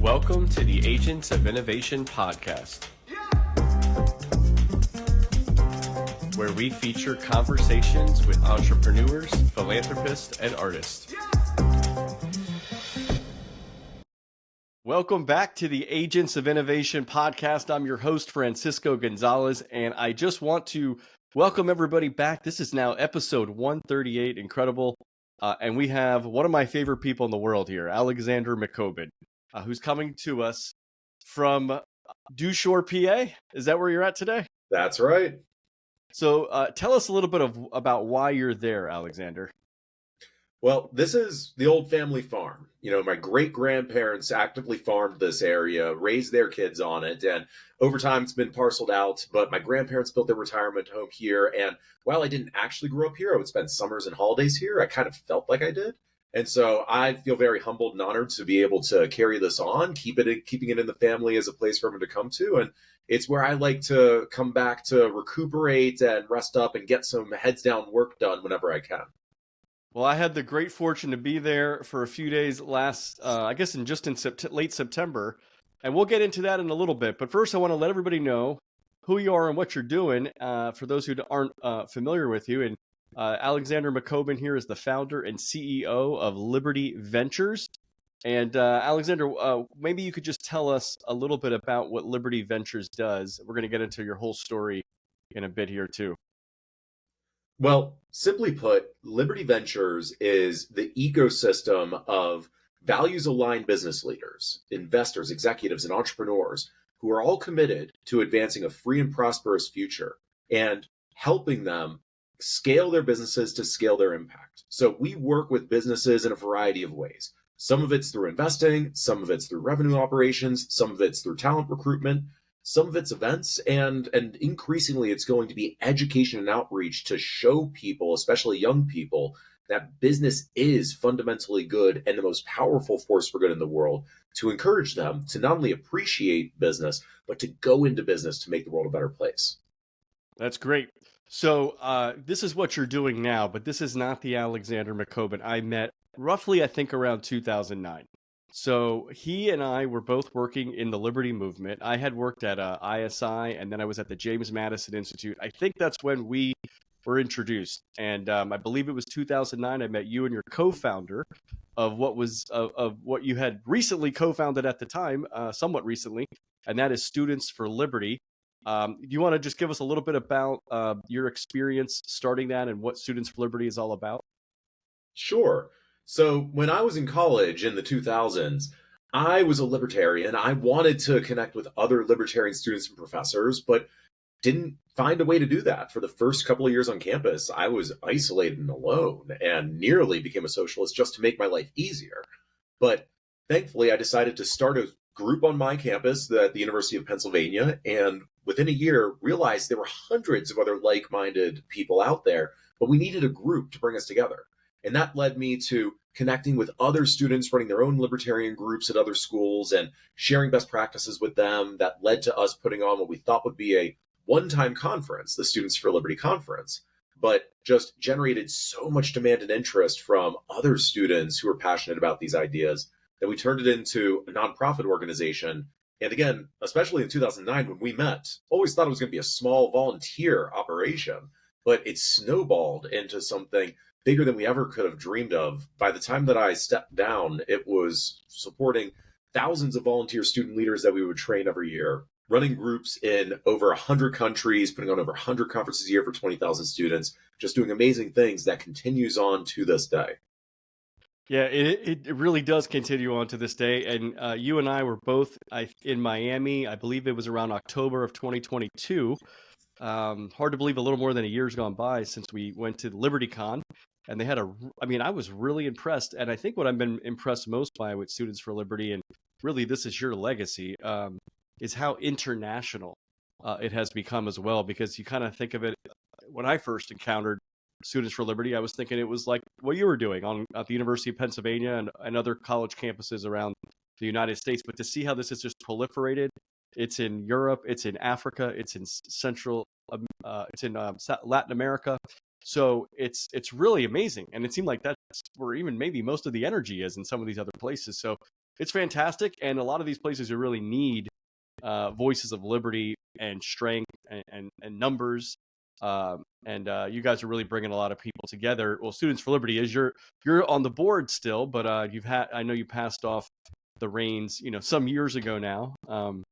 Welcome to the Agents of Innovation podcast, where we feature conversations with entrepreneurs, philanthropists, and artists. Welcome back to the Agents of Innovation podcast. I'm your host, Francisco Gonzalez, and I just want to welcome everybody back. This is now episode 138, incredible. And we have one of my favorite people in the world here, Alexander McCobin, who's coming to us from Dushore, PA. Is that where you're at today? That's right. So tell us a little bit about why you're there, Alexander. Well, this is the old family farm. You know, my great-grandparents actively farmed this area, raised their kids on it, and over time it's been parceled out. But my grandparents built their retirement home here, and while I didn't actually grow up here, I would spend summers and holidays here. I kind of felt like I did. And so I feel very humbled and honored to be able to carry this on, keeping it in the family as a place for everyone to come to. And it's where I like to come back to recuperate and rest up and get some heads down work done whenever I can. Well, I had the great fortune to be there for a few days last, I guess in late September, and we'll get into that in a little bit. But first, I want to let everybody know who you are and what you're doing for those who aren't familiar with you. And Alexander McCobin here is the founder and CEO of Liberty Ventures. And Alexander, maybe you could just tell us a little bit about what Liberty Ventures does. We're going to get into your whole story in a bit here too. Well, simply put, Liberty Ventures is the ecosystem of values-aligned business leaders, investors, executives, and entrepreneurs who are all committed to advancing a free and prosperous future and helping them scale their businesses to scale their impact. So we work with businesses in a variety of ways. Some of it's through investing, some of it's through revenue operations, some of it's through talent recruitment, some of it's events, and increasingly it's going to be education and outreach to show people, especially young people, that business is fundamentally good and the most powerful force for good in the world, to encourage them to not only appreciate business, but to go into business to make the world a better place. That's great. So this is what you're doing now, but this is not the Alexander McCobin I met roughly, I think, around 2009. So he and I were both working in the Liberty movement. I had worked at ISI, and then I was at the James Madison Institute. I think that's when we were introduced. And I believe it was 2009. I met you and your co-founder of what you had recently co-founded at the time, somewhat recently, and that is Students for Liberty. Do you want to just give us a little bit about your experience starting that and what Students for Liberty is all about? Sure. So when I was in college in the 2000s, I was a libertarian. I wanted to connect with other libertarian students and professors, but didn't find a way to do that. For the first couple of years on campus, I was isolated and alone and nearly became a socialist just to make my life easier. But thankfully, I decided to start a group on my campus at the University of Pennsylvania, and within a year realized there were hundreds of other like-minded people out there, but we needed a group to bring us together. And that led me to connecting with other students running their own libertarian groups at other schools and sharing best practices with them. That led to us putting on what we thought would be a one-time conference, the Students for Liberty Conference, but just generated so much demand and interest from other students who were passionate about these ideas that we turned it into a nonprofit organization. And again, especially in 2009 when we met, always thought it was going to be a small volunteer operation, but it snowballed into something bigger than we ever could have dreamed of. By the time that I stepped down, it was supporting thousands of volunteer student leaders that we would train every year, running groups in over 100 countries, putting on over 100 conferences a year for 20,000 students, just doing amazing things that continues on to this day. Yeah, it really does continue on to this day. And you and I were both in Miami. I believe it was around October of 2022. Hard to believe a little more than a year's gone by since we went to LibertyCon. And they had I was really impressed. And I think what I've been impressed most by with Students for Liberty, and really this is your legacy, is how international it has become as well. Because you kind of think of it, when I first encountered Students for Liberty, I was thinking it was like what you were doing at the University of Pennsylvania and other college campuses around the United States. But to see how this has just proliferated, it's in Europe, it's in Africa, it's in Latin America. So it's really amazing. And it seemed like that's where even maybe most of the energy is in some of these other places. So it's fantastic. And a lot of these places you really need voices of liberty and strength and numbers. You guys are really bringing a lot of people together. Well, Students for Liberty is you're on the board still, but I know you passed off the reins, some years ago now, and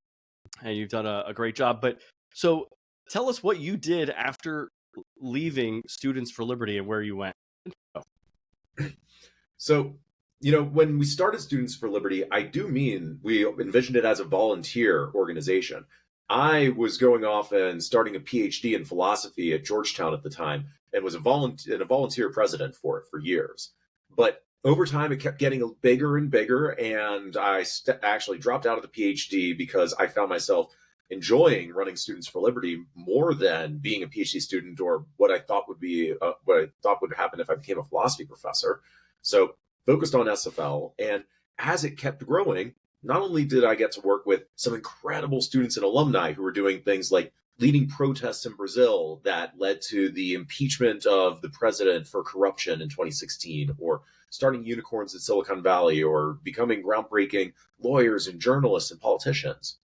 you've done a great job. But so tell us what you did after leaving Students for Liberty and where you went. So, when we started Students for Liberty, I do mean we envisioned it as a volunteer organization. I was going off and starting a PhD in philosophy at Georgetown at the time and was a volunteer president for it for years. But over time, it kept getting bigger and bigger, and I actually dropped out of the PhD because I found myself enjoying running Students for Liberty more than being a PhD student or what I thought would happen if I became a philosophy professor. So focused on SFL, and as it kept growing, not only did I get to work with some incredible students and alumni who were doing things like leading protests in Brazil that led to the impeachment of the president for corruption in 2016, or starting unicorns in Silicon Valley, or becoming groundbreaking lawyers and journalists and politicians.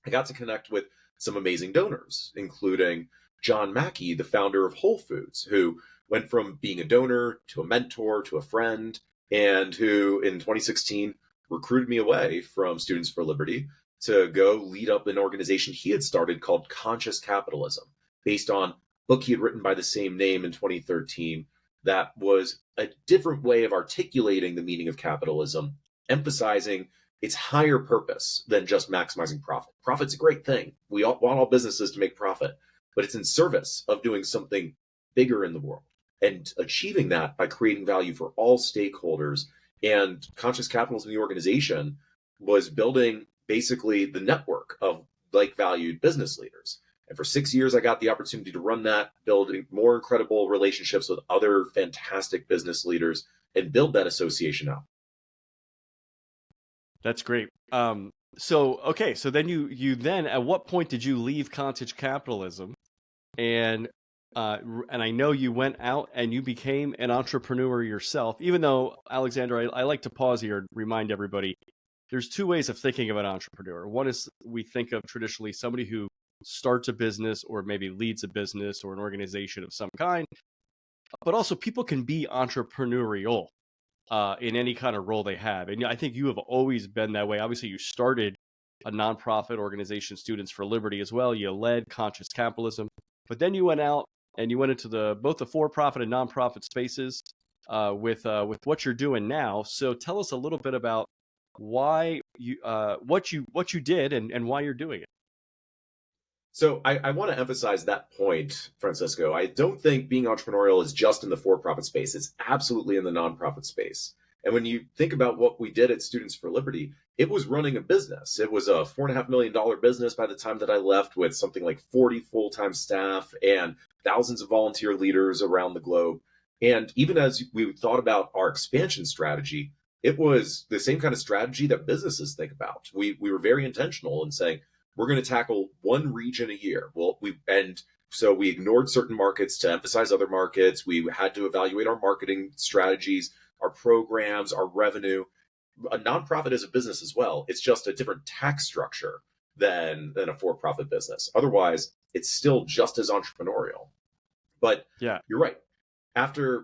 I got to connect with some amazing donors, including John Mackey, the founder of Whole Foods, who went from being a donor to a mentor to a friend, and who in 2016 recruited me away from Students for Liberty to go lead up an organization he had started called Conscious Capitalism, based on a book he had written by the same name in 2013 that was a different way of articulating the meaning of capitalism, emphasizing its higher purpose than just maximizing profit. Profit's a great thing. We all want all businesses to make profit, but it's in service of doing something bigger in the world and achieving that by creating value for all stakeholders. And Conscious Capitalism, the organization, was building basically the network of like-valued business leaders. And for 6 years, I got the opportunity to run that, building more incredible relationships with other fantastic business leaders, and build that association out. That's great. So then you then, at what point did you leave Conscious Capitalism? And I know you went out and you became an entrepreneur yourself, even though, Alexander, I like to pause here and remind everybody, there's two ways of thinking of an entrepreneur. One is we think of traditionally somebody who starts a business or maybe leads a business or an organization of some kind, but also people can be entrepreneurial in any kind of role they have. And I think you have always been that way. Obviously, you started a nonprofit organization, Students for Liberty, as well. You led Conscious Capitalism, but then you went out and you went into both the for-profit and nonprofit spaces with what you're doing now. So tell us a little bit about why what you did and why you're doing it. So I want to emphasize that point, Francisco. I don't think being entrepreneurial is just in the for-profit space. It's absolutely in the nonprofit space. And when you think about what we did at Students for Liberty, it was running a business. It was a $4.5 million business by the time that I left, with something like 40 full-time staff and thousands of volunteer leaders around the globe. And even as we thought about our expansion strategy, it was the same kind of strategy that businesses think about. We were very intentional in saying, we're going to tackle one region a year. So we ignored certain markets to emphasize other markets. We had to evaluate our marketing strategies, our programs, our revenue. A nonprofit is a business as well. It's just a different tax structure than a for-profit business. Otherwise, it's still just as entrepreneurial. But yeah, you're right. After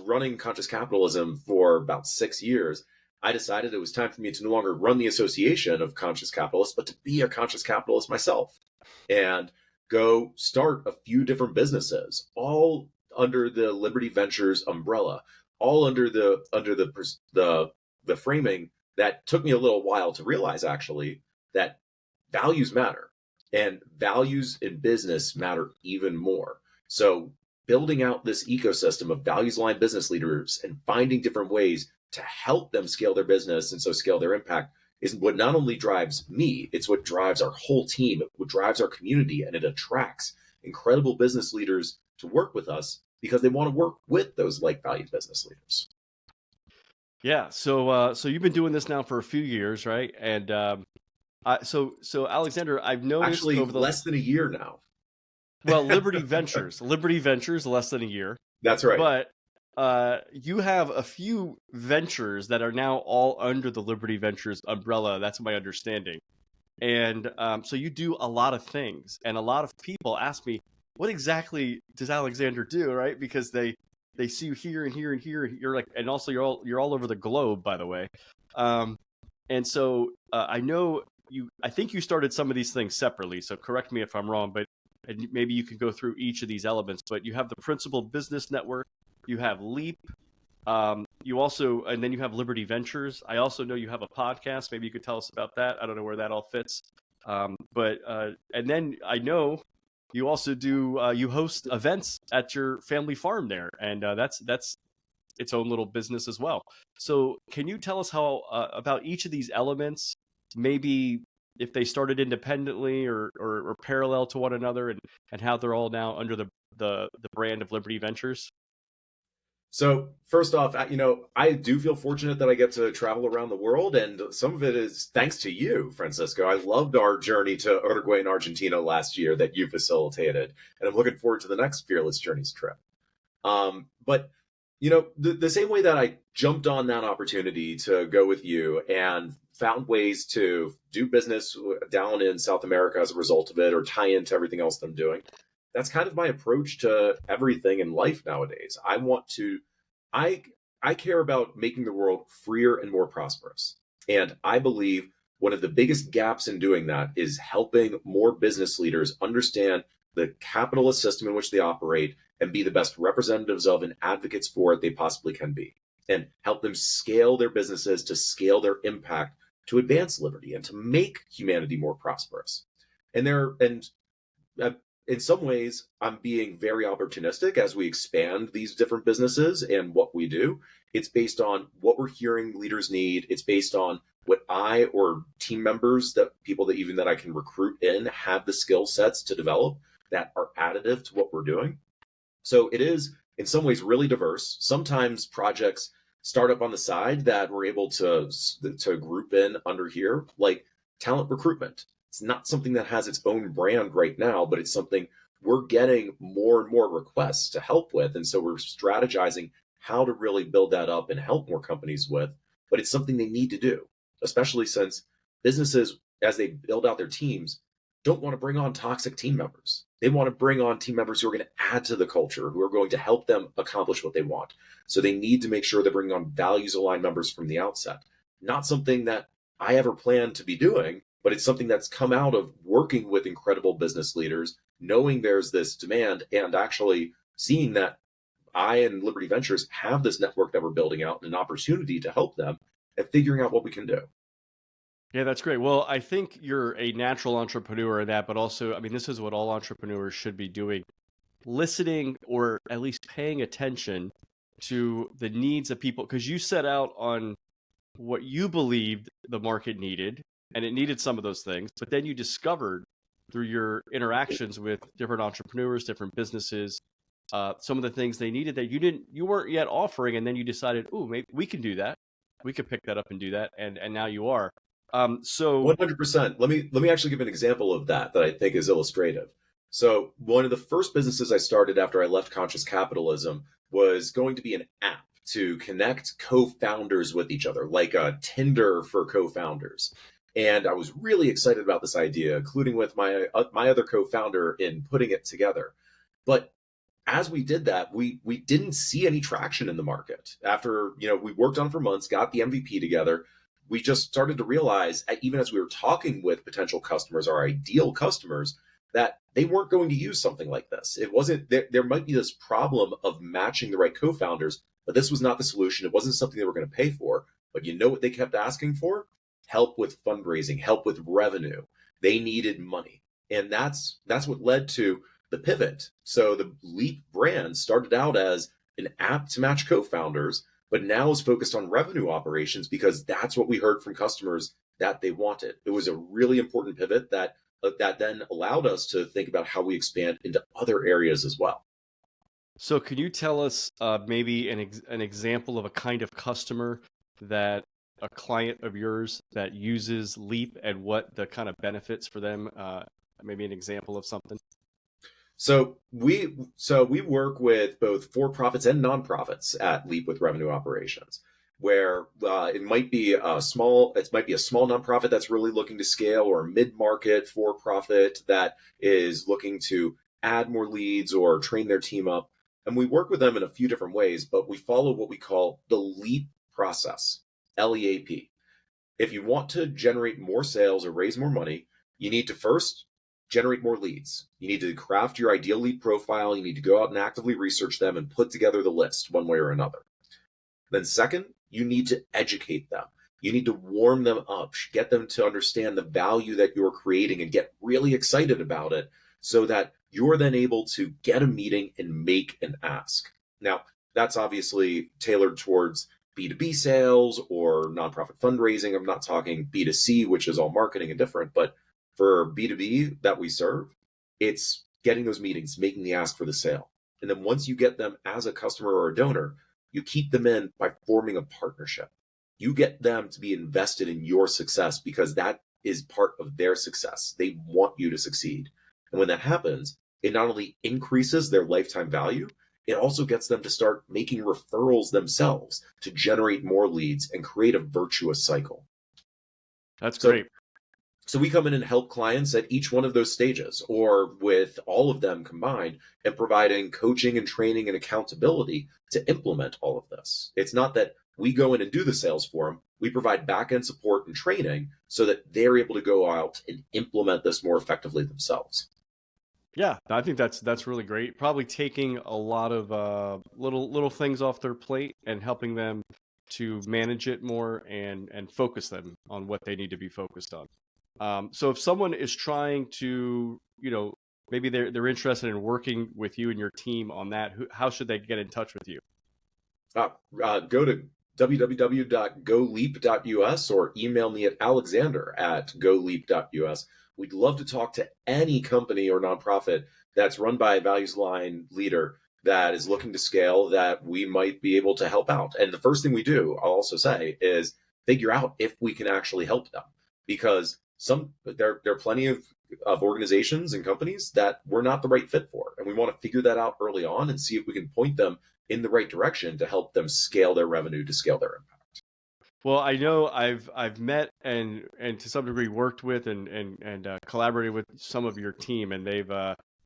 running Conscious Capitalism for about 6 years, I decided it was time for me to no longer run the association of conscious capitalists, but to be a conscious capitalist myself and go start a few different businesses, all under the Liberty Ventures umbrella, all under the framing that took me a little while to realize, actually, that values matter, and values in business matter even more. So building out this ecosystem of values-aligned business leaders and finding different ways to help them scale their business and so scale their impact is what not only drives me, it's what drives our whole team, what drives our community, and it attracts incredible business leaders to work with us because they want to work with those like-valued business leaders. Yeah, so you've been doing this now for a few years, right? And so Alexander, I've noticed actually over less than a year now. Well, Liberty Ventures, less than a year. That's right. But you have a few ventures that are now all under the Liberty Ventures umbrella. That's my understanding. And so you do a lot of things, and a lot of people ask me, "What exactly does Alexander do?" Right? Because they see you here and here and here. And you're like, and also you're all over the globe, by the way. Um, and so I know you. I think you started some of these things separately. So correct me if I'm wrong, but and maybe you can go through each of these elements. But you have the Principal Business Network. You have Leap. You also, and then you have Liberty Ventures. I also know you have a podcast. Maybe you could tell us about that. I don't know where that all fits. And then I know you also do, you host events at your family farm there. And that's its own little business as well. So can you tell us how, about each of these elements, maybe if they started independently or parallel to one another, and how they're all now under the brand of Liberty Ventures? So first off, I do feel fortunate that I get to travel around the world, and some of it is thanks to you, Francisco. I loved our journey to Uruguay and Argentina last year that you facilitated, and I'm looking forward to the next Fearless Journeys trip. But the same way that I jumped on that opportunity to go with you and found ways to do business down in South America as a result of it, or tie into everything else that I'm doing, that's kind of my approach to everything in life nowadays. I I care about making the world freer and more prosperous. And I believe one of the biggest gaps in doing that is helping more business leaders understand the capitalist system in which they operate and be the best representatives of and advocates for it they possibly can be, and help them scale their businesses to scale their impact to advance liberty and to make humanity more prosperous. And uh, in some ways, I'm being very opportunistic as we expand these different businesses and what we do. It's based on what we're hearing leaders need. It's based on what I or team members, that people that even that I can recruit in, have the skill sets to develop that are additive to what we're doing. So it is in some ways really diverse. Sometimes projects start up on the side that we're able to group in under here, like talent recruitment. It's not something that has its own brand right now, but it's something we're getting more and more requests to help with. And so we're strategizing how to really build that up and help more companies with. But it's something they need to do, especially since businesses, as they build out their teams, don't want to bring on toxic team members. They want to bring on team members who are going to add to the culture, who are going to help them accomplish what they want. So they need to make sure they're bringing on values aligned members from the outset. Not something that I ever planned to be doing, but it's something that's come out of working with incredible business leaders, knowing there's this demand, and actually seeing that I and Liberty Ventures have this network that we're building out and an opportunity to help them and figuring out what we can do. Yeah, that's great. Well, I think you're a natural entrepreneur in that, but also, I mean, this is what all entrepreneurs should be doing, listening or at least paying attention to the needs of people, because you set out on what you believed the market needed, and it needed some of those things, but then you discovered through your interactions with different entrepreneurs, different businesses, some of the things they needed that you weren't yet offering, and then you decided, oh, maybe we can do that. We could pick that up and do that, and now you are. So 100%. Let me actually give an example of that I think is illustrative. So one of the first businesses I started after I left Conscious Capitalism was going to be an app to connect co-founders with each other, like a Tinder for co-founders. And I was really excited about this idea, including with my other co-founder in putting it together. But as we did that, we didn't see any traction in the market. After we worked on it for months, got the MVP together, we just started to realize, even as we were talking with potential customers, our ideal customers, that they weren't going to use something like this. It wasn't there might be this problem of matching the right co-founders, but this was not the solution. It wasn't something they were going to pay for. But you know what they kept asking for? Help with fundraising, help with revenue. They needed money. And that's what led to the pivot. So the Leap brand started out as an app to match co-founders, but now is focused on revenue operations because that's what we heard from customers that they wanted. It was a really important pivot that then allowed us to think about how we expand into other areas as well. So can you tell us maybe an example of a kind of customer that a client of yours that uses Leap, and what the kind of benefits for them? Maybe an example of something. So we work with both for-profits and nonprofits at Leap with Revenue Operations, where it might be a small nonprofit that's really looking to scale, or a mid-market for-profit that is looking to add more leads or train their team up. And we work with them in a few different ways, but we follow what we call the LEAP process, LEAP. If you want to generate more sales or raise more money, you need to first generate more leads. You need to craft your ideal lead profile. You need to go out and actively research them and put together the list one way or another. Then, second, you need to educate them. You need to warm them up, get them to understand the value that you're creating and get really excited about it so that you're then able to get a meeting and make an ask. Now, that's obviously tailored towards B2B sales or nonprofit fundraising. I'm not talking B2C, which is all marketing and different, but for B2B that we serve, it's getting those meetings, making the ask for the sale. And then once you get them as a customer or a donor, you keep them in by forming a partnership. You get them to be invested in your success because that is part of their success. They want you to succeed. And when that happens, it not only increases their lifetime value, it also gets them to start making referrals themselves to generate more leads and create a virtuous cycle. That's So great. So we come in and help clients at each one of those stages, or with all of them combined, and providing coaching and training and accountability to implement all of this. It's not that we go in and do the sales for them. We provide back end support and training so that they're able to go out and implement this more effectively themselves. Yeah, I think that's really great. Probably taking a lot of little things off their plate and helping them to manage it more and focus them on what they need to be focused on. So if someone is trying to, maybe they're interested in working with you and your team on that, how should they get in touch with you? Go to www.goleap.us or email me at alexander@goleap.us. We'd love to talk to any company or nonprofit that's run by a values line leader that is looking to scale that we might be able to help out. And the first thing we do, I'll also say, is figure out if we can actually help them, because there are plenty of organizations and companies that we're not the right fit for, and we want to figure that out early on and see if we can point them in the right direction to help them scale their revenue, to scale their impact. Well, I know I've met and to some degree worked with and collaborated with some of your team, and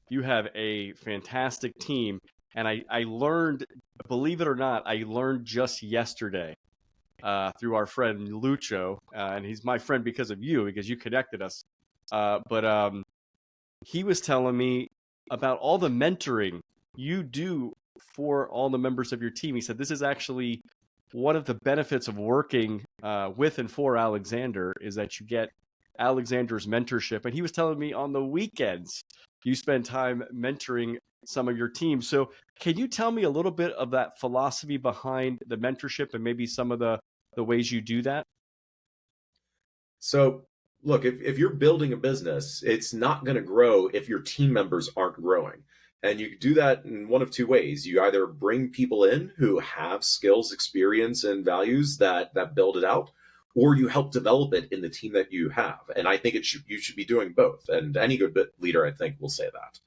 you have a fantastic team. And I learned, believe it or not, I learned just yesterday through our friend Lucho, and he's my friend because of you, because you connected us. But he was telling me about all the mentoring you do for all the members of your team. He said this is actually one of the benefits of working with and for Alexander, is that you get Alexander's mentorship. And he was telling me on the weekends you spend time mentoring some of your team. So can you tell me a little bit of that philosophy behind the mentorship and maybe some of the ways you do that? So, look, if you're building a business, it's not going to grow if your team members aren't growing. And you do that in one of two ways. You either bring people in who have skills, experience, and values that build it out, or you help develop it in the team that you have. And I think you should be doing both. And any good leader, I think, will say that.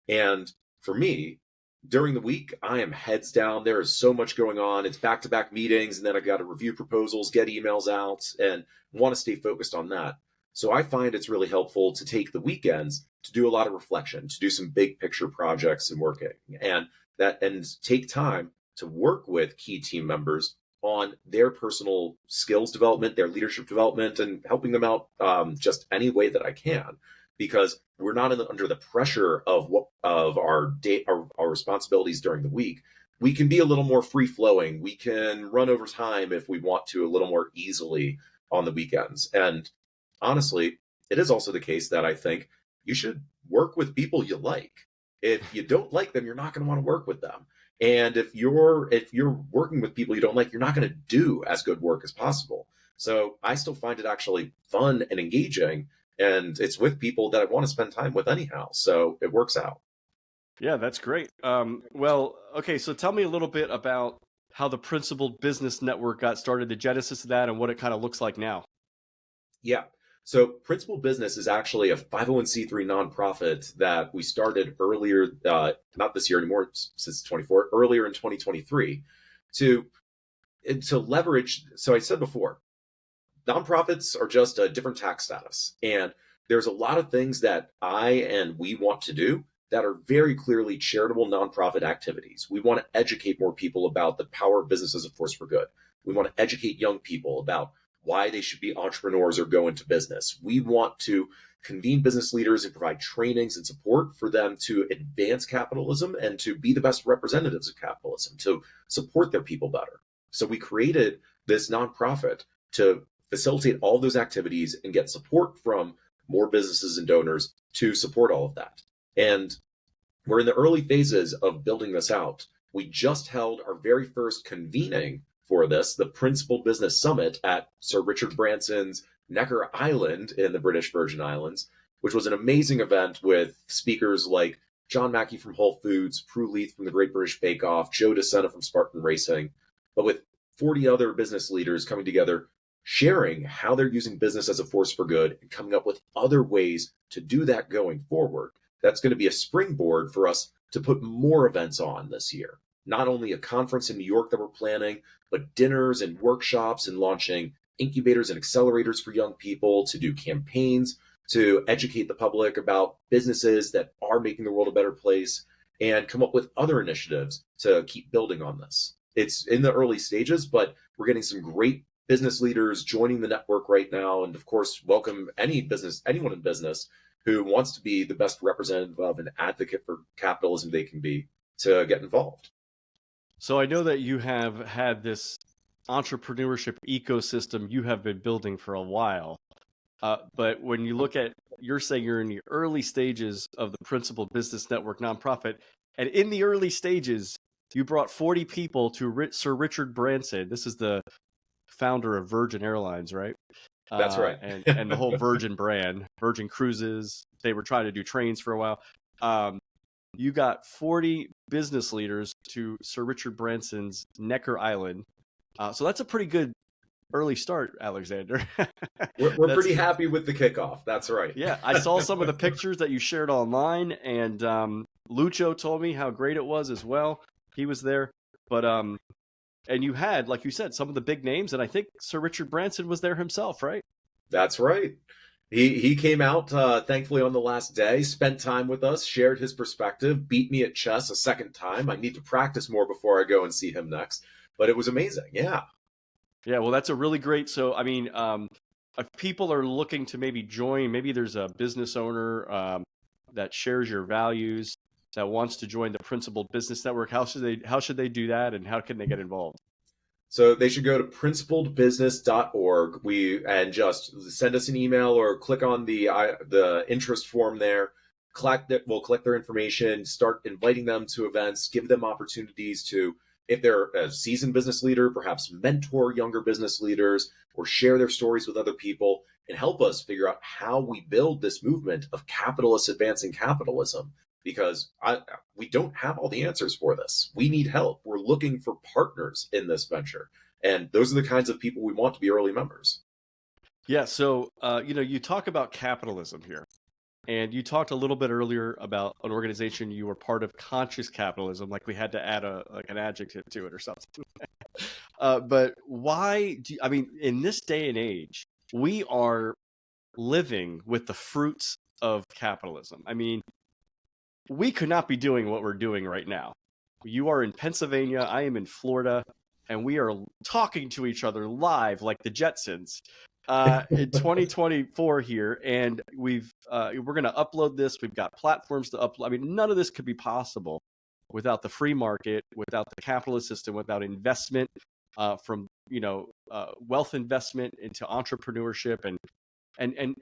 And for me, during the week, I am heads down. There is so much going on. It's back-to-back meetings, and then I've got to review proposals, get emails out, and want to stay focused on that. So I find it's really helpful to take the weekends to do a lot of reflection, to do some big picture projects and working, and take time to work with key team members on their personal skills development, their leadership development, and helping them out just any way that I can, because we're not under the pressure of our responsibilities during the week. We can be a little more free flowing. We can run over time if we want to, a little more easily on the weekends. And honestly, it is also the case that I think you should work with people you like. If you don't like them, you're not going to want to work with them. And if you're working with people you don't like, you're not going to do as good work as possible. So I still find it actually fun and engaging, and it's with people that I want to spend time with anyhow. So it works out. Yeah, that's great. Well, okay, so tell me a little bit about how the Principled Business Network got started, the genesis of that, and what it kind of looks like now. Yeah. So, Principal Business is actually a 501c3 nonprofit that we started earlier, not this year anymore, since 24, earlier in 2023, to to leverage. So, I said before, nonprofits are just a different tax status, and there's a lot of things that I and we want to do that are very clearly charitable nonprofit activities. We want to educate more people about the power of business as a force for good. We want to educate young people about why they should be entrepreneurs or go into business. We want to convene business leaders and provide trainings and support for them to advance capitalism and to be the best representatives of capitalism, to support their people better. So we created this nonprofit to facilitate all those activities and get support from more businesses and donors to support all of that. And we're in the early phases of building this out. We just held our very first convening for this, the Principal Business Summit at Sir Richard Branson's Necker Island in the British Virgin Islands, which was an amazing event with speakers like John Mackey from Whole Foods, Prue Leith from the Great British Bake Off, Joe DeSena from Spartan Racing, but with 40 other business leaders coming together, sharing how they're using business as a force for good and coming up with other ways to do that going forward. That's going to be a springboard for us to put more events on this year. Not only a conference in New York that we're planning, but dinners and workshops and launching incubators and accelerators for young people, to do campaigns, to educate the public about businesses that are making the world a better place, and come up with other initiatives to keep building on this. It's in the early stages, but we're getting some great business leaders joining the network right now. And of course, welcome anyone in business who wants to be the best representative of and advocate for capitalism they can be to get involved. So I know that you have had this entrepreneurship ecosystem you have been building for a while. But when you look at, you're saying you're in the early stages of the Principal Business Network nonprofit, and in the early stages, you brought 40 people to Sir Richard Branson. This is the founder of Virgin Airlines, right? That's right. and the whole Virgin brand, Virgin Cruises. They were trying to do trains for a while. You got 40 business leaders to Sir Richard Branson's Necker Island. So that's a pretty good early start, Alexander. We're pretty happy with the kickoff. That's right. Yeah, I saw some of the pictures that you shared online, and Lucho told me how great it was as well. He was there. But and you had, like you said, some of the big names, and I think Sir Richard Branson was there himself, right? That's right. He came out, thankfully, on the last day, spent time with us, shared his perspective, beat me at chess a second time. I need to practice more before I go and see him next. But it was amazing. Yeah. Yeah, well, that's a really great. So, I mean, if people are looking to maybe join, maybe there's a business owner that shares your values, that wants to join the Principal Business Network, how should they do that, and how can they get involved? So they should go to principledbusiness.org. And just send us an email or click on the interest form there. We'll collect their information, start inviting them to events, give them opportunities to, if they're a seasoned business leader, perhaps mentor younger business leaders or share their stories with other people and help us figure out how we build this movement of capitalists advancing capitalism. Because we don't have all the answers for this. We need help. We're looking for partners in this venture. And those are the kinds of people we want to be early members. Yeah, so, you talk about capitalism here. And you talked a little bit earlier about an organization you were part of, Conscious Capitalism, like we had to add an adjective to it or something. But why in this day and age, we are living with the fruits of capitalism. I mean, we could not be doing what we're doing right now. You are in Pennsylvania, I am in Florida, and we are talking to each other live like the Jetsons in 2024 here. And we're going to upload this. We've got platforms to upload. I mean, none of this could be possible without the free market, without the capitalist system, without investment from wealth investment into entrepreneurship and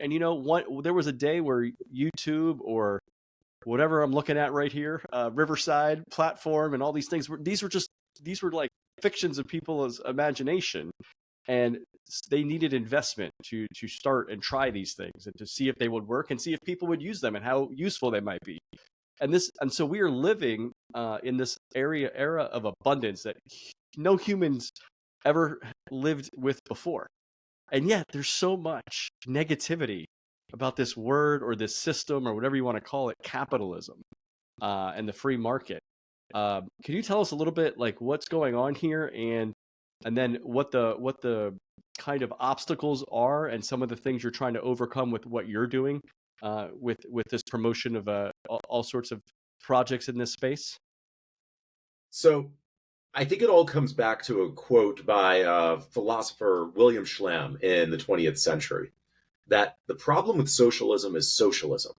there was a day where YouTube or whatever I'm looking at right here, Riverside platform and all these things, these were like fictions of people's imagination, and they needed investment to start and try these things and to see if they would work and see if people would use them and how useful they might be. And so we are living in this era of abundance that no humans ever lived with before. And yet there's so much negativity about this word or this system or whatever you want to call it, capitalism, and the free market. Can you tell us a little bit like what's going on here, and then what the kind of obstacles are and some of the things you're trying to overcome with what you're doing with this promotion of all sorts of projects in this space? So I think it all comes back to a quote by philosopher William Schlemm in the 20th century, that the problem with socialism is socialism.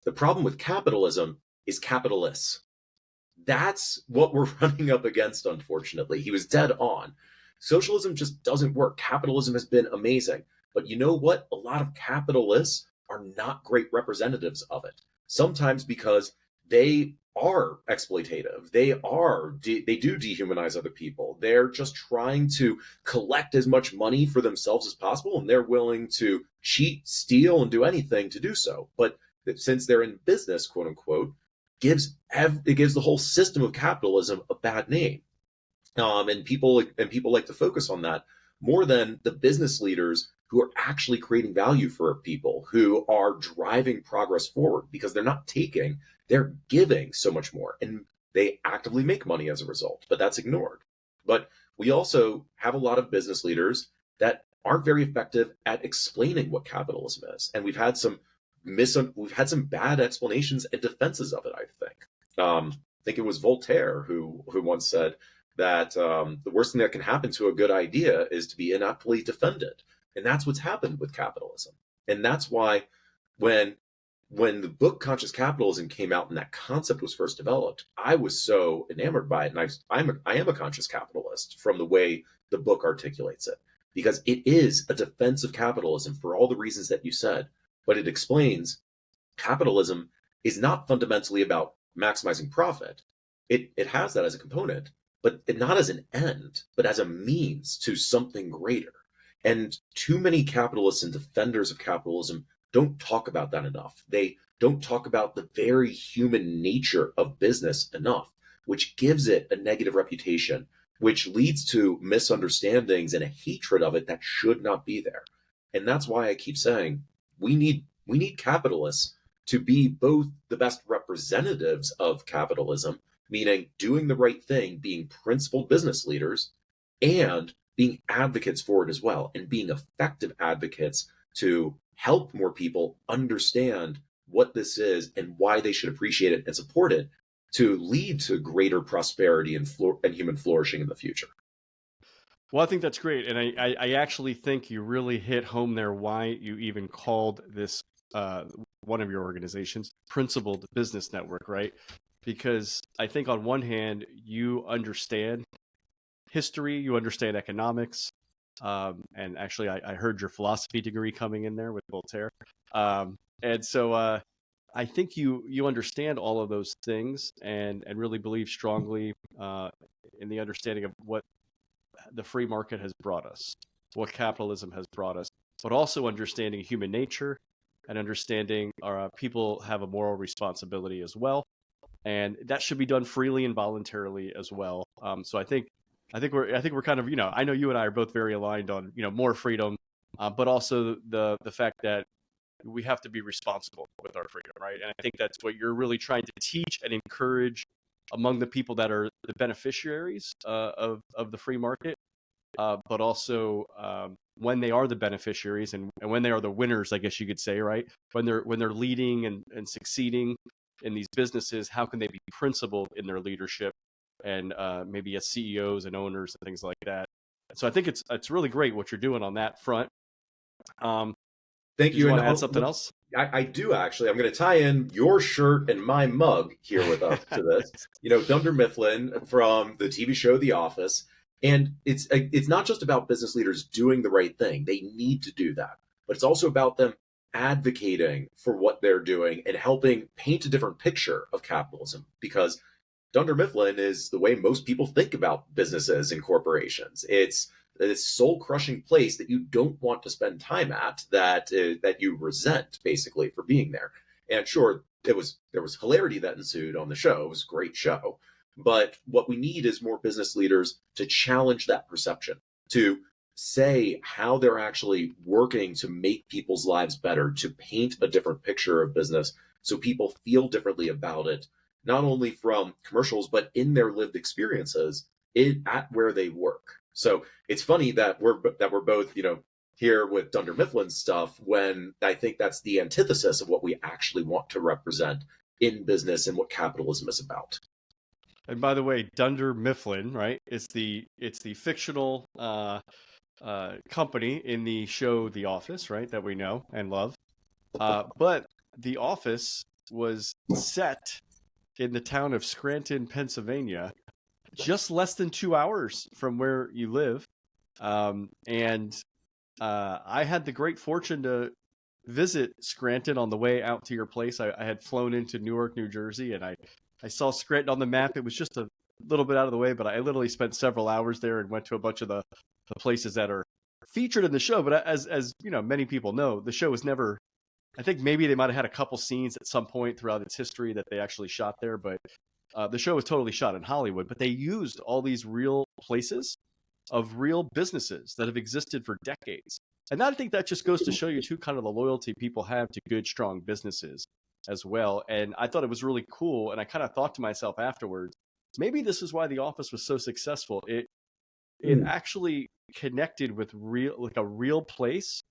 The problem with capitalism is capitalists. That's what we're running up against, unfortunately. He was dead on. Socialism just doesn't work. Capitalism has been amazing. But you know what? A lot of capitalists are not great representatives of it. Sometimes because they are exploitative. They do dehumanize other people. They're just trying to collect as much money for themselves as possible, and they're willing to cheat, steal, and do anything to do so. But since they're in business, quote unquote, it gives the whole system of capitalism a bad name, and people like to focus on that more than the business leaders who are actually creating value for people, who are driving progress forward because they're not taking, they're giving so much more, and they actively make money as a result. But that's ignored. But we also have a lot of business leaders that aren't very effective at explaining what capitalism is, and we've had some bad explanations and defenses of it. I think it was Voltaire who once said that the worst thing that can happen to a good idea is to be inaptly defended, and that's what's happened with capitalism. And that's why when the book Conscious Capitalism came out and that concept was first developed, I was so enamored by it, and I am a conscious capitalist from the way the book articulates it, because it is a defense of capitalism for all the reasons that you said. But it explains capitalism is not fundamentally about maximizing profit. It has that as a component, but not as an end, but as a means to something greater. And too many capitalists and defenders of capitalism don't talk about that enough. They don't talk about the very human nature of business enough, which gives it a negative reputation, which leads to misunderstandings and a hatred of it that should not be there. And that's why I keep saying we need capitalists to be both the best representatives of capitalism, meaning doing the right thing, being principled business leaders, and being advocates for it as well, and being effective advocates to help more people understand what this is and why they should appreciate it and support it, to lead to greater prosperity and human flourishing in the future. Well, I think that's great, and I actually think you really hit home there why you even called this one of your organizations Principled Business Network, right? Because I think on one hand you understand history, you understand economics, and actually I heard your philosophy degree coming in there with Voltaire, and so I think you understand all of those things and really believe strongly in the understanding of what the free market has brought us, what capitalism has brought us, but also understanding human nature and understanding our people have a moral responsibility as well, and that should be done freely and voluntarily as well. So I think we're kind of, I know you and I are both very aligned on more freedom, but also the fact that we have to be responsible with our freedom, right? And I think that's what you're really trying to teach and encourage among the people that are the beneficiaries of the free market, but also when they are the beneficiaries and when they are the winners, I guess you could say, right? When they're leading and succeeding in these businesses, how can they be principled in their leadership and maybe as CEOs and owners and things like that? So I think it's really great what you're doing on that front. Thank Did you. you And want to add something else? I do actually. I'm going to tie in your shirt and my mug here with us to this. Dunder Mifflin from the TV show The Office, and it's not just about business leaders doing the right thing. They need to do that, but it's also about them advocating for what they're doing and helping paint a different picture of capitalism. Because Dunder Mifflin is the way most people think about businesses and corporations. It's this soul-crushing place that you don't want to spend time at, that you resent basically for being there. And sure, there was hilarity that ensued on the show. It was a great show, but what we need is more business leaders to challenge that perception, to say how they're actually working to make people's lives better, to paint a different picture of business so people feel differently about it, not only from commercials, but in their lived experiences at where they work. So it's funny that we're both, here with Dunder Mifflin stuff, when I think that's the antithesis of what we actually want to represent in business and what capitalism is about. And by the way, Dunder Mifflin, right? It's the fictional company in the show The Office, right? That we know and love. But The Office was set in the town of Scranton, Pennsylvania, just less than 2 hours from where you live. And I had the great fortune to visit Scranton on the way out to your place. I had flown into Newark, New Jersey, and I saw Scranton on the map. It was just a little bit out of the way, but I literally spent several hours there and went to a bunch of the places that are featured in the show. But as you know, many people know, the show was never. I think maybe they might have had a couple scenes at some point throughout its history that they actually shot there, but the show was totally shot in Hollywood. But they used all these real places of real businesses that have existed for decades. And I think that just goes to show you too kind of the loyalty people have to good, strong businesses as well. And I thought it was really cool. And I kind of thought to myself afterwards, maybe this is why The Office was so successful. It actually connected with a real place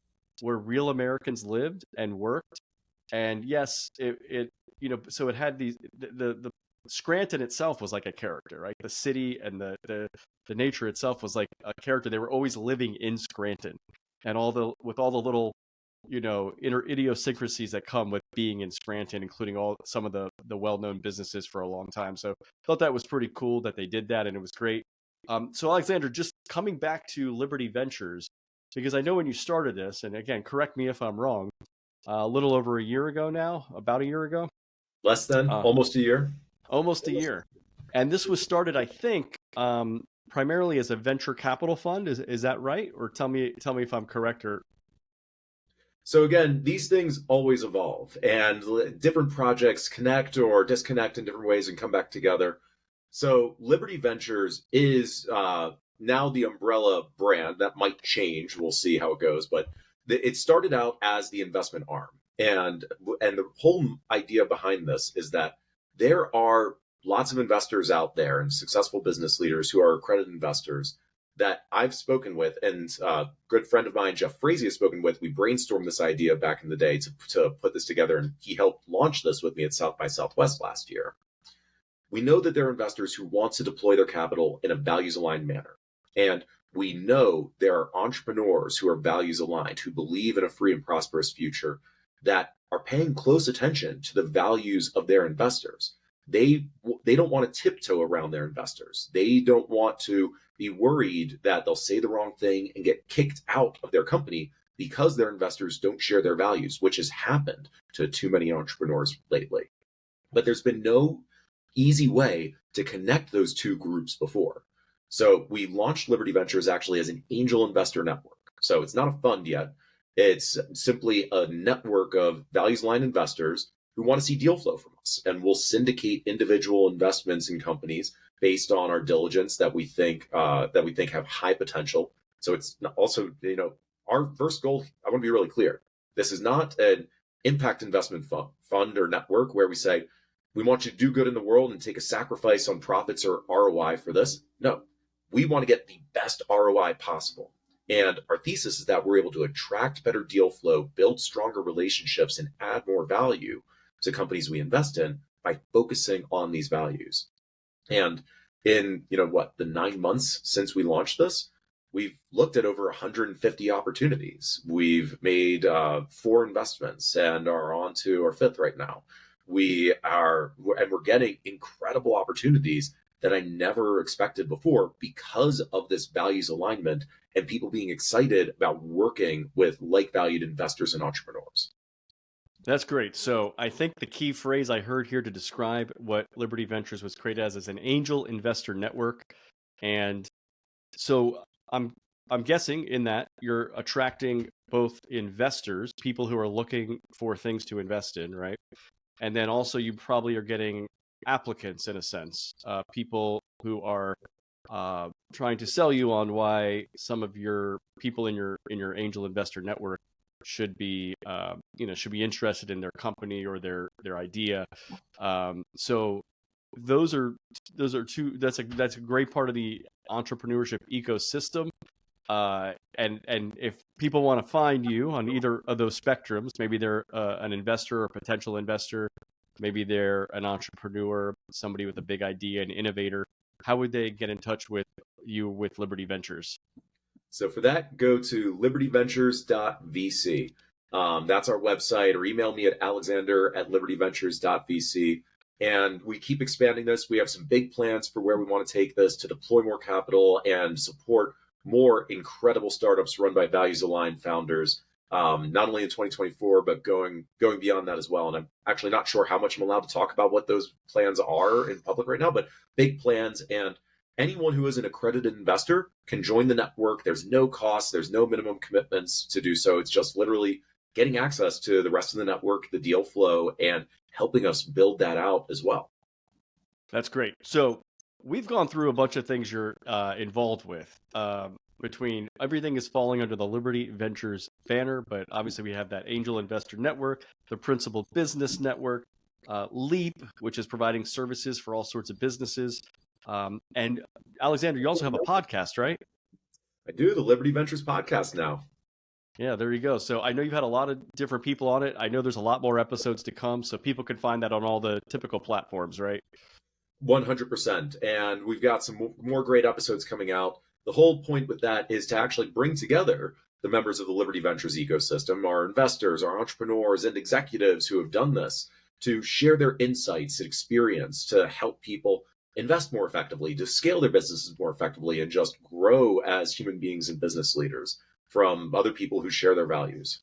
where real Americans lived and worked. And yes, so it had the Scranton itself was like a character, right? The city and the nature itself was like a character. They were always living in Scranton, and with all the little, idiosyncrasies that come with being in Scranton, including some of the well-known businesses for a long time. So I thought that was pretty cool that they did that, and it was great. So Alexander, just coming back to Liberty Ventures, because I know when you started this, and again, correct me if I'm wrong, a little over a year ago now, about a year ago, Less than almost a year. Almost a year. And this was started, I think, primarily as a venture capital fund. Is that right? Or tell me if I'm correct or. So again, these things always evolve, and different projects connect or disconnect in different ways and come back together. So Liberty Ventures is now the umbrella brand. That might change. We'll see how it goes. But it started out as the investment arm. And the whole idea behind this is that there are lots of investors out there and successful business leaders who are accredited investors that I've spoken with, and a good friend of mine, Jeff Frazee, has spoken with. We brainstormed this idea back in the day to put this together, and he helped launch this with me at South by Southwest last year. We know that there are investors who want to deploy their capital in a values-aligned manner. And we know there are entrepreneurs who are values-aligned, who believe in a free and prosperous future, that are paying close attention to the values of their investors. They don't want to tiptoe around their investors. They don't want to be worried that they'll say the wrong thing and get kicked out of their company because their investors don't share their values, which has happened to too many entrepreneurs lately. But there's been no easy way to connect those two groups before. So we launched Liberty Ventures actually as an angel investor network. So it's not a fund yet. It's simply a network of values-aligned investors who want to see deal flow from us, and we'll syndicate individual investments in companies based on our diligence that we think have high potential. So it's also, our first goal. I want to be really clear. This is not an impact investment fund or network where we say we want you to do good in the world and take a sacrifice on profits or ROI for this. No, we want to get the best ROI possible. And our thesis is that we're able to attract better deal flow, build stronger relationships, and add more value to companies we invest in by focusing on these values. And in, the 9 months since we launched this, we've looked at over 150 opportunities. We've made 4 investments and are on to our 5th right now. We're getting incredible opportunities that I never expected before because of this values alignment and people being excited about working with like-valued investors and entrepreneurs. That's great. So I think the key phrase I heard here to describe what Liberty Ventures was created as is an angel investor network. And so I'm guessing in that you're attracting both investors, people who are looking for things to invest in, right? And then also you probably are getting applicants in a sense, people who are trying to sell you on why some of your people in your angel investor network should be should be interested in their company or their idea. So those are two. That's a great part of the entrepreneurship ecosystem. And if people want to find you on either of those spectrums, maybe they're an investor or a potential investor, maybe they're an entrepreneur, somebody with a big idea, an innovator, how would they get in touch with you with Liberty Ventures? So for that, go to libertyventures.vc. That's our website, or email me at alexander@libertyventures.vc. And we keep expanding this. We have some big plans for where we want to take this to deploy more capital and support more incredible startups run by values-aligned founders, not only in 2024, but going beyond that as well. And I'm actually not sure how much I'm allowed to talk about what those plans are in public right now, but big plans. And anyone who is an accredited investor can join the network. There's no cost, there's no minimum commitments to do so. It's just literally getting access to the rest of the network, the deal flow, and helping us build that out as well. That's great. So we've gone through a bunch of things you're involved with. Between everything is falling under the Liberty Ventures banner, but obviously we have that Angel Investor Network, the Principal Business Network, Leap, which is providing services for all sorts of businesses. And Alexander, you also have a podcast, right? I do, the Liberty Ventures podcast now. Yeah, there you go. So I know you've had a lot of different people on it. I know there's a lot more episodes to come, so people can find that on all the typical platforms, right? 100%. And we've got some more great episodes coming out. The whole point with that is to actually bring together the members of the Liberty Ventures ecosystem, our investors, our entrepreneurs, and executives who have done this, to share their insights and experience to help people invest more effectively, to scale their businesses more effectively, and just grow as human beings and business leaders from other people who share their values.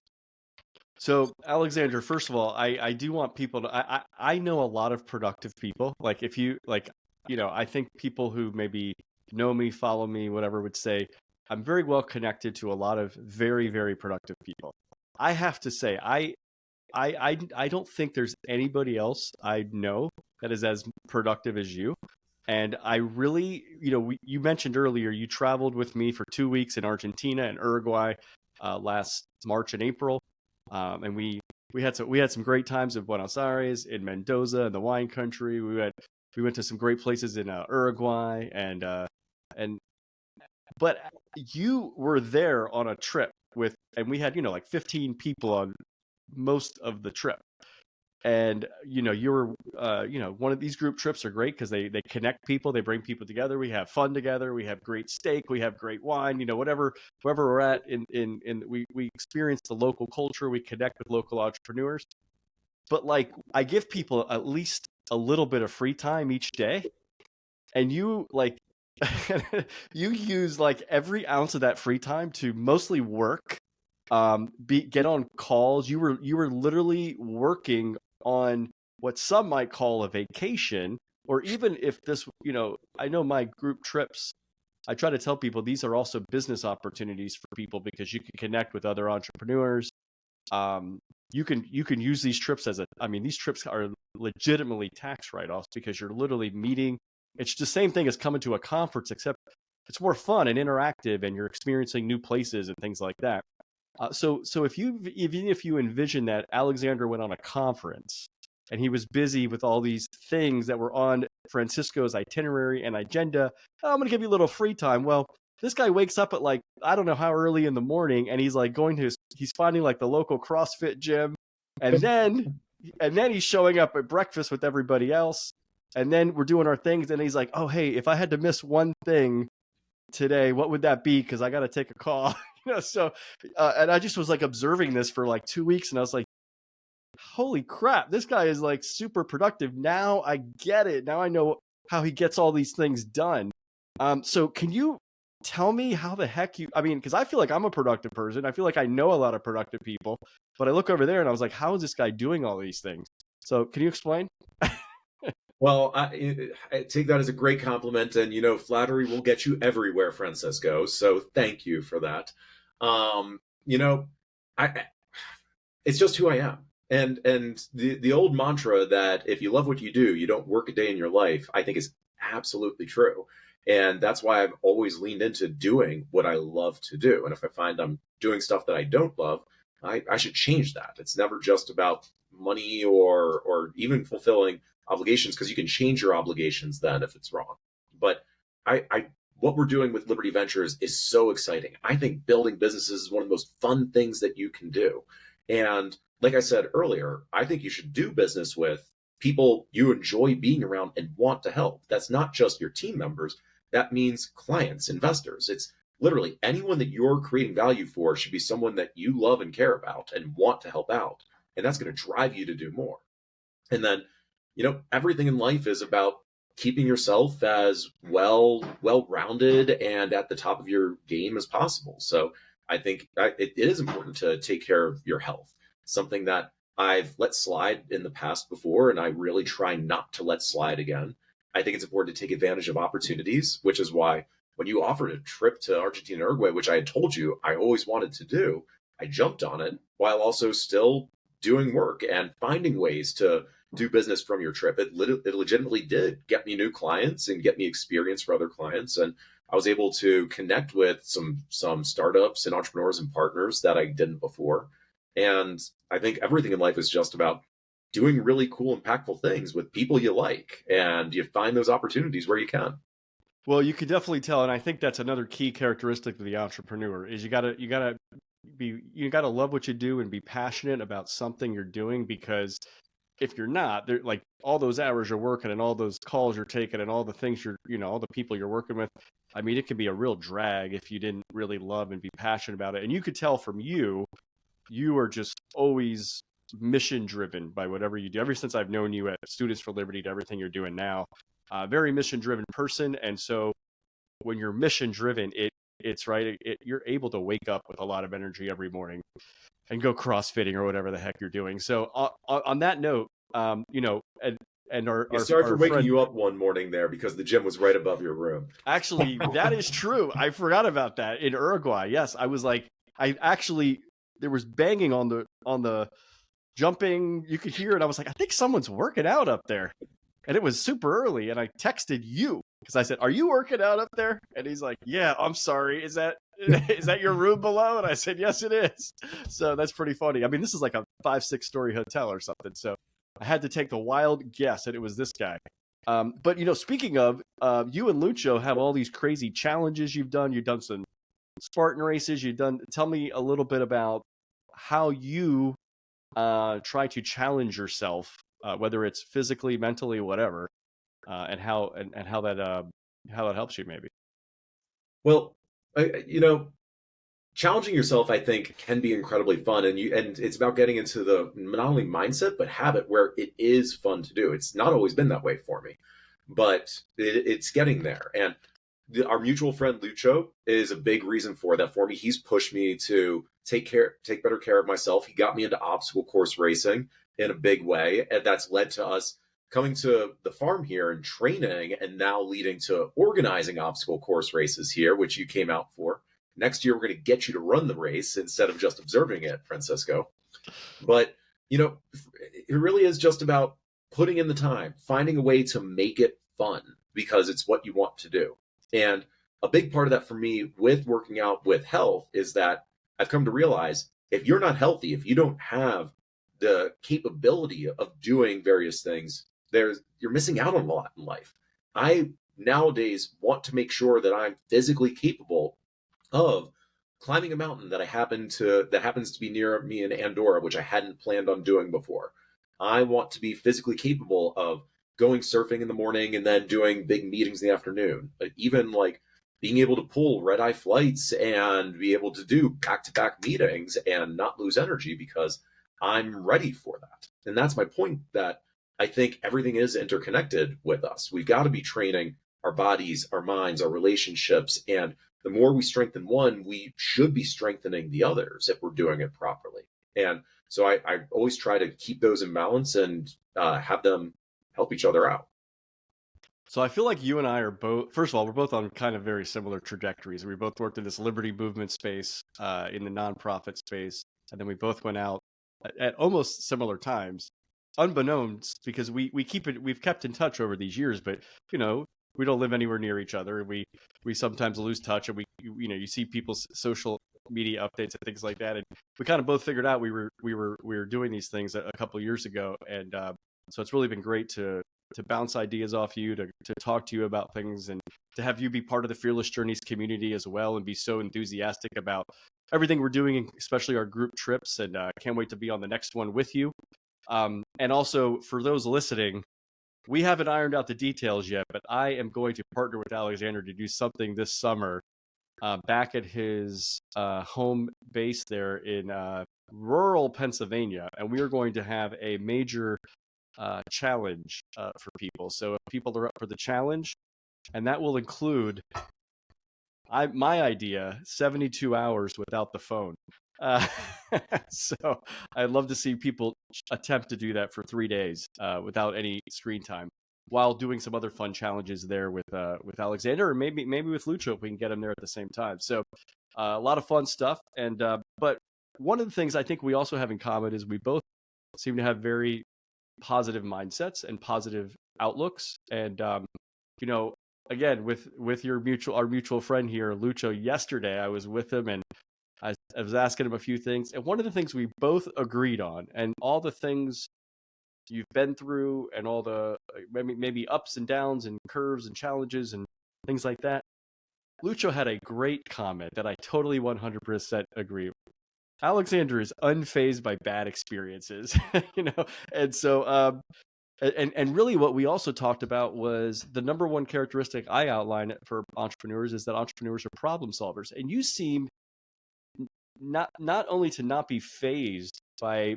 So, Alexander, first of all, I do want people to, I know a lot of productive people. Like if you like, I think people who maybe know me, follow me, whatever would say, I'm very well connected to a lot of very, very productive people. I have to say, I don't think there's anybody else I know that is as productive as you. And I really, you mentioned earlier, you traveled with me for 2 weeks in Argentina and Uruguay last March and April. And we had some great times in Buenos Aires, in Mendoza, in the wine country. We went to some great places in Uruguay, but you were there on a trip and we had like 15 people on most of the trip. And you were one of these group trips are great because they connect people, they bring people together, we have fun together, we have great steak, we have great wine, wherever we're at we experience the local culture, we connect with local entrepreneurs. But like I give people at least a little bit of free time each day, and you like you use like every ounce of that free time to mostly work, get on calls. You were literally working on what some might call a vacation, or even if this, I know my group trips, I try to tell people these are also business opportunities for people because you can connect with other entrepreneurs. You can use these trips these trips are legitimately tax write-offs because you're literally meeting. It's the same thing as coming to a conference, except it's more fun and interactive, and you're experiencing new places and things like that. So even if you envision that Alexander went on a conference and he was busy with all these things that were on Francisco's itinerary and agenda, I'm going to give you a little free time. Well, this guy wakes up at like, I don't know how early in the morning, and he's like he's finding like the local CrossFit gym, and then he's showing up at breakfast with everybody else, and then we're doing our things, and he's like, oh hey, if I had to miss one thing today, what would that be? Because I got to take a call. So and I just was like observing this for like 2 weeks, and I was like, holy crap, this guy is like super productive. Now I get it. Now I know how he gets all these things done. So can you tell me how the heck because I feel like I'm a productive person. I feel like I know a lot of productive people, but I look over there and I was like, how is this guy doing all these things? So can you explain? Well, I take that as a great compliment, and flattery will get you everywhere, Francisco. So thank you for that. I it's just who I am, and the old mantra that if you love what you do, you don't work a day in your life, I think is absolutely true. And that's why I've always leaned into doing what I love to do. And if I find I'm doing stuff that I don't love, I should change that. It's never just about money or even fulfilling obligations, because you can change your obligations then if it's wrong. But I what we're doing with Liberty Ventures is so exciting. I think building businesses is one of the most fun things that you can do. And like I said earlier, I think you should do business with people you enjoy being around and want to help. That's not just your team members. That means clients, investors. It's literally anyone that you're creating value for should be someone that you love and care about and want to help out. And that's going to drive you to do more. And then, everything in life is about keeping yourself as well-rounded and at the top of your game as possible. So I think it is important to take care of your health, something that I've let slide in the past before, and I really try not to let slide again. I think it's important to take advantage of opportunities, which is why when you offered a trip to Argentina and Uruguay, which I had told you I always wanted to do, I jumped on it while also still doing work and finding ways to do business from your trip. It legitimately did get me new clients and get me experience for other clients. And I was able to connect with some startups and entrepreneurs and partners that I didn't before. And I think everything in life is just about doing really cool, impactful things with people you like, and you find those opportunities where you can. Well, you can definitely tell, and I think that's another key characteristic of the entrepreneur is you gotta love what you do and be passionate about something you're doing, because if you're not, they're like all those hours you're working and all those calls you're taking and all the things all the people you're working with. I mean, it can be a real drag if you didn't really love and be passionate about it. And you could tell from you are just always mission driven by whatever you do. Ever since I've known you at Students for Liberty to everything you're doing now, very mission driven person. And so when you're mission driven, it's right. You're able to wake up with a lot of energy every morning and go CrossFitting or whatever the heck you're doing. So on that note, and Sorry for our waking friend, you up one morning there because the gym was right above your room. actually, that is true. I forgot about that in Uruguay. Yes, I was like, there was banging on the jumping. You could hear it. I was like, I think someone's working out up there. And it was super early. And I texted you because I said, "Are you working out up there?" And he's like, "Yeah, I'm sorry. Is that your room below?" And I said, "Yes, it is." So that's pretty funny. I mean, this is like a 5-6 story hotel or something. So I had to take the wild guess that it was this guy. But speaking of, you and Lucho have all these crazy challenges you've done. You've done some Spartan races. Tell me a little bit about how you try to challenge yourself, whether it's physically, mentally, whatever, and how that helps you maybe. Well, challenging yourself, I think, can be incredibly fun, and it's about getting into the not only mindset but habit where it is fun to do. It's not always been that way for me, but it's getting there. And our mutual friend Lucho is a big reason for that for me. He's pushed me to take better care of myself. He got me into obstacle course racing in a big way, and that's led to us coming to the farm here and training, and now leading to organizing obstacle course races here, which you came out for. Next year, we're going to get you to run the race instead of just observing it, Francisco. But, it really is just about putting in the time, finding a way to make it fun because it's what you want to do. And a big part of that for me with working out with health is that I've come to realize if you're not healthy, if you don't have the capability of doing various things, you're missing out on a lot in life. I nowadays want to make sure that I'm physically capable of climbing a mountain that happens to be near me in Andorra, which I hadn't planned on doing before. I want to be physically capable of going surfing in the morning and then doing big meetings in the afternoon. But even like being able to pull red-eye flights and be able to do back-to-back meetings and not lose energy because I'm ready for that. And that's my point, that I think everything is interconnected with us. We've got to be training our bodies, our minds, our relationships, and the more we strengthen one, we should be strengthening the others if we're doing it properly. And so I always try to keep those in balance and have them help each other out. So I feel like you and I are both, first of all, we're both on kind of very similar trajectories. We both worked in this liberty movement space, in the nonprofit space, and then we both went out at almost similar times, unbeknownst, because we've kept in touch over these years. But we don't live anywhere near each other. We sometimes lose touch, and you see people's social media updates and things like that. And we kind of both figured out we were doing these things a couple of years ago, and so it's really been great to bounce ideas off you, to talk to you about things, and to have you be part of the Fearless Journeys community as well, and be so enthusiastic about everything we're doing, especially our group trips. And can't wait to be on the next one with you. And also, for those listening, we haven't ironed out the details yet, but I am going to partner with Alexander to do something this summer back at his home base there in rural Pennsylvania. And we are going to have a major challenge for people. So if people are up for the challenge, and that will include my idea, 72 hours without the phone. Uh, so I'd love to see people attempt to do that for 3 days without any screen time, while doing some other fun challenges there with Alexander, or maybe with Lucho if we can get him there at the same time. So a lot of fun stuff. And but one of the things I think we also have in common is we both seem to have very positive mindsets and positive outlooks. And again, with our mutual friend here, Lucho, yesterday I was with him, and I was asking him a few things, and one of the things we both agreed on, and all the things you've been through, and all the maybe ups and downs and curves and challenges and things like that, Lucho had a great comment that I totally 100% agree with. Alexander is unfazed by bad experiences, and so and really what we also talked about was the number one characteristic I outline for entrepreneurs is that entrepreneurs are problem solvers, and you seem not only to not be fazed by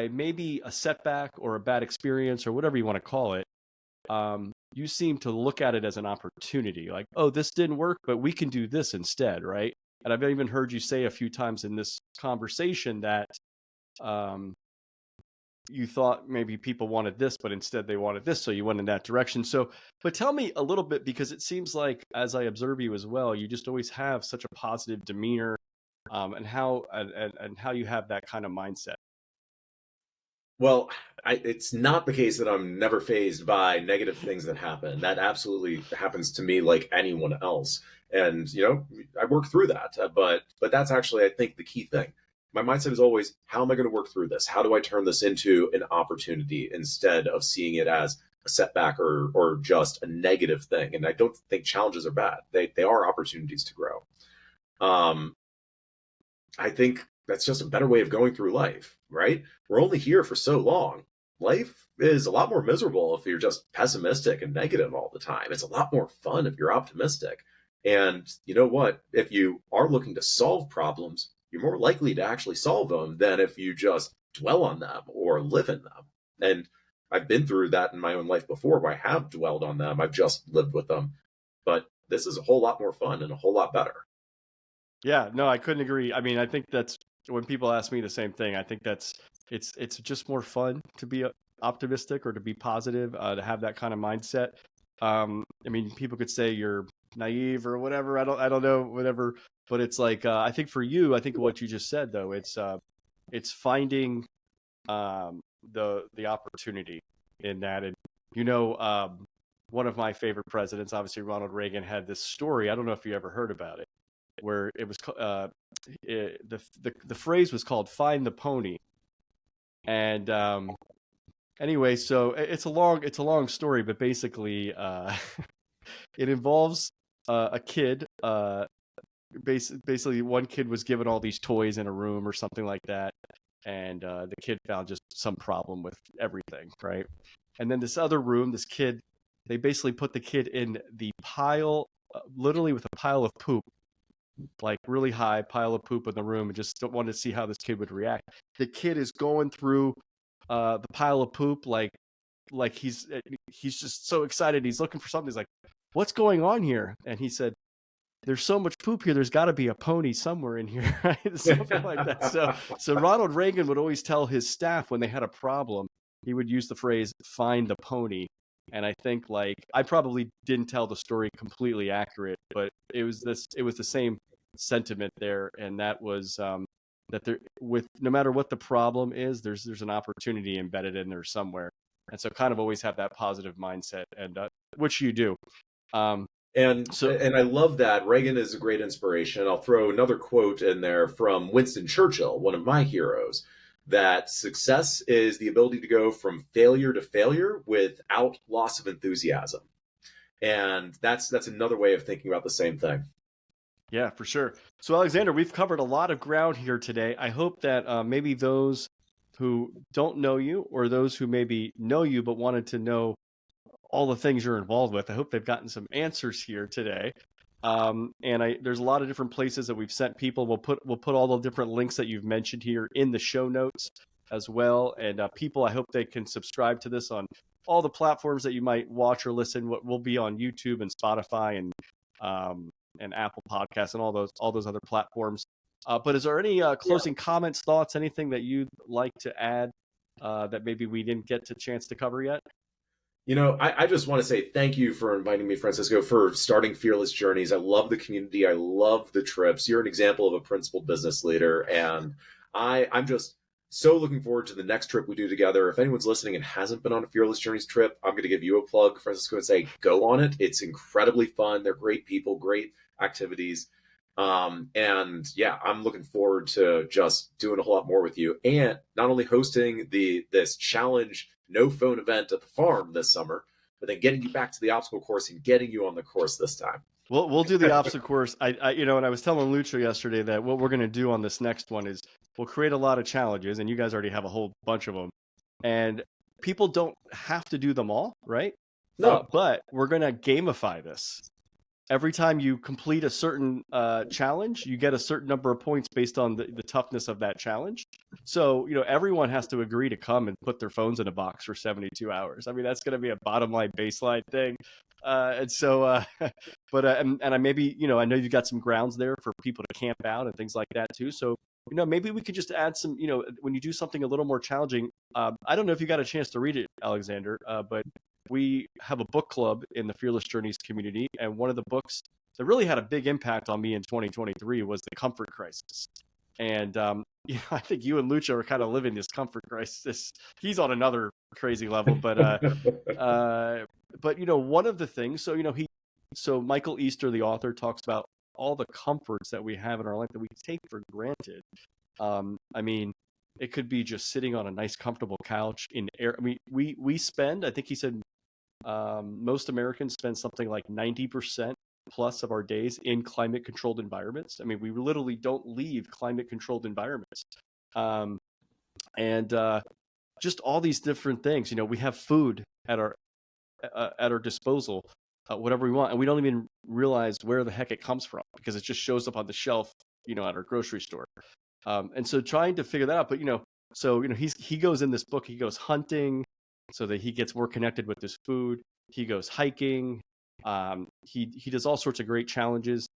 maybe a setback or a bad experience or whatever you want to call it. You seem to look at it as an opportunity, like, oh, this didn't work, but we can do this instead, right? And I've even heard you say a few times in this conversation that you thought maybe people wanted this, but instead they wanted this, so you went in that direction. So, but tell me a little bit, because it seems like, as I observe you as well, you just always have such a positive demeanor, and how you have that kind of mindset. Well, it's not the case that I'm never fazed by negative things that happen. That absolutely happens to me like anyone else. And, I work through that. But that's actually, I think, the key thing. My mindset is always, how am I going to work through this? How do I turn this into an opportunity instead of seeing it as a setback or just a negative thing? And I don't think challenges are bad. They are opportunities to grow. I think that's just a better way of going through life, right? We're only here for so long. Life is a lot more miserable if you're just pessimistic and negative all the time. It's a lot more fun if you're optimistic. And you know what? If you are looking to solve problems, you're more likely to actually solve them than if you just dwell on them or live in them. And I've been through that in my own life before, where I have dwelled on them. I've just lived with them. But this is a whole lot more fun and a whole lot better. Yeah, no, I couldn't agree. I mean, I think that's when people ask me the same thing. I think that's it's just more fun to be optimistic or to be positive, to have that kind of mindset. I mean, people could say you're naive or whatever. I don't know, whatever. But it's like, I think for you, I think what you just said though, it's finding the opportunity in that. And one of my favorite presidents, obviously Ronald Reagan, had this story. I don't know if you ever heard about it, where it was the phrase was called "find the pony." And anyway, so it's a long story, but basically it involves a kid. Basically, one kid was given all these toys in a room or something like that, and the kid found just some problem with everything, right? And then this other room, this kid, they basically put the kid in the pile, literally with a pile of poop, like really high pile of poop in the room, and just wanted to see how this kid would react. The kid is going through the pile of poop like he's just so excited. He's looking for something. He's like, "What's going on here?" And he said, "There's so much poop here. There's got to be a pony somewhere in here," right? Something like that. So Ronald Reagan would always tell his staff when they had a problem, he would use the phrase "find the pony." And I think, like, I probably didn't tell the story completely accurate, but it was the same sentiment there, and that was that there, with no matter what the problem is, there's an opportunity embedded in there somewhere. And so kind of always have that positive mindset, and which you do. Um, And I love that. Reagan is a great inspiration. I'll throw another quote in there from Winston Churchill, one of my heroes, that success is the ability to go from failure to failure without loss of enthusiasm. And that's another way of thinking about the same thing. Yeah, for sure. So, Alexander, we've covered a lot of ground here today. I hope that maybe those who don't know you, or those who maybe know you but wanted to know all the things you're involved with, I hope they've gotten some answers here today. There's a lot of different places that we've sent people. We'll put all the different links that you've mentioned here in the show notes as well. And people, I hope they can subscribe to this on all the platforms that you might watch or listen. We'll be on YouTube and Spotify and Apple Podcasts and all those other platforms. But is there any closing comments, thoughts, anything that you'd like to add that maybe we didn't get a chance to cover yet? I just want to say thank you for inviting me, Francisco, for starting Fearless Journeys. I love the community. I love the trips. You're an example of a principled business leader. And I'm just so looking forward to the next trip we do together. If anyone's listening and hasn't been on a Fearless Journeys trip, I'm going to give you a plug, Francisco, and say, go on it. It's incredibly fun. They're great people, great activities. And yeah, I'm looking forward to just doing a whole lot more with you, and not only hosting this challenge no phone event at the farm this summer, but then getting you back to the obstacle course and getting you on the course this time. We'll do the obstacle course. And I was telling Lucho yesterday that what we're going to do on this next one is we'll create a lot of challenges, and you guys already have a whole bunch of them, and people don't have to do them all, right? No. But we're going to gamify this. Every time you complete a certain challenge, you get a certain number of points based on the toughness of that challenge. So, everyone has to agree to come and put their phones in a box for 72 hours. I mean, that's going to be a bottom line baseline thing. And I maybe, I know you've got some grounds there for people to camp out and things like that too. So, maybe we could just add some, when you do something a little more challenging, I don't know if you got a chance to read it, Alexander, but we have a book club in the Fearless Journeys community, and one of the books that really had a big impact on me in 2023 was The Comfort Crisis. And I think you and Lucha are kind of living this comfort crisis. He's on another crazy level, but one of the things. So Michael Easter, the author, talks about all the comforts that we have in our life that we take for granted. I mean, it could be just sitting on a nice, comfortable couch in air. I mean, we spend, I think he said, most Americans spend something like 90% plus of our days in climate-controlled environments. I mean, we literally don't leave climate-controlled environments. Just all these different things. We have food at our disposal, whatever we want, and we don't even realize where the heck it comes from because it just shows up on the shelf, at our grocery store. And so trying to figure that out, but he goes in this book, he goes hunting so that he gets more connected with his food. He goes hiking. He does all sorts of great challenges.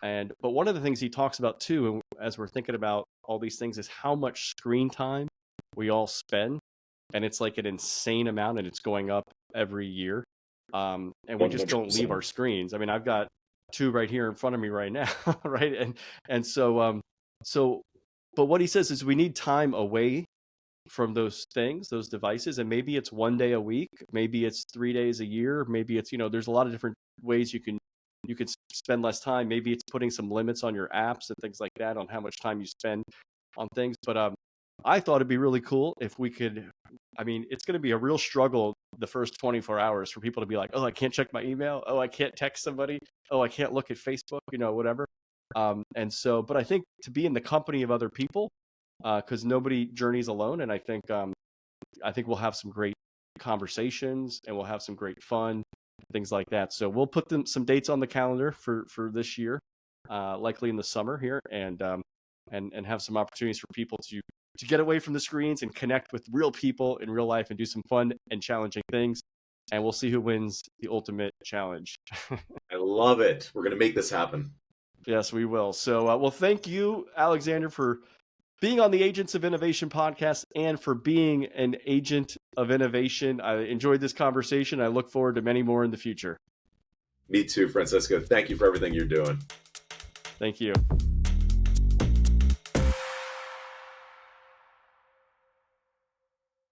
But one of the things he talks about too, as we're thinking about all these things, is how much screen time we all spend. And it's like an insane amount, and it's going up every year. And we just don't leave our screens. I mean, I've got two right here in front of me right now, right? But what he says is we need time away from those things, those devices, and maybe it's 1 day a week, maybe it's 3 days a year, maybe it's, there's a lot of different ways you can spend less time. Maybe it's putting some limits on your apps and things like that on how much time you spend on things. But I thought it'd be really cool if we could, I mean, it's going to be a real struggle the first 24 hours for people to be like, oh, I can't check my email. Oh, I can't text somebody. Oh, I can't look at Facebook, whatever. But I think to be in the company of other people, because nobody journeys alone. And I think we'll have some great conversations and we'll have some great fun, things like that. So we'll put some dates on the calendar for this year, likely in the summer here, and have some opportunities for people to get away from the screens and connect with real people in real life and do some fun and challenging things. And we'll see who wins the ultimate challenge. I love it. We're going to make this happen. Yes, we will. So, thank you, Alexander, for being on the Agents of Innovation podcast and for being an agent of innovation. I enjoyed this conversation. I look forward to many more in the future. Me too, Francisco. Thank you for everything you're doing. Thank you.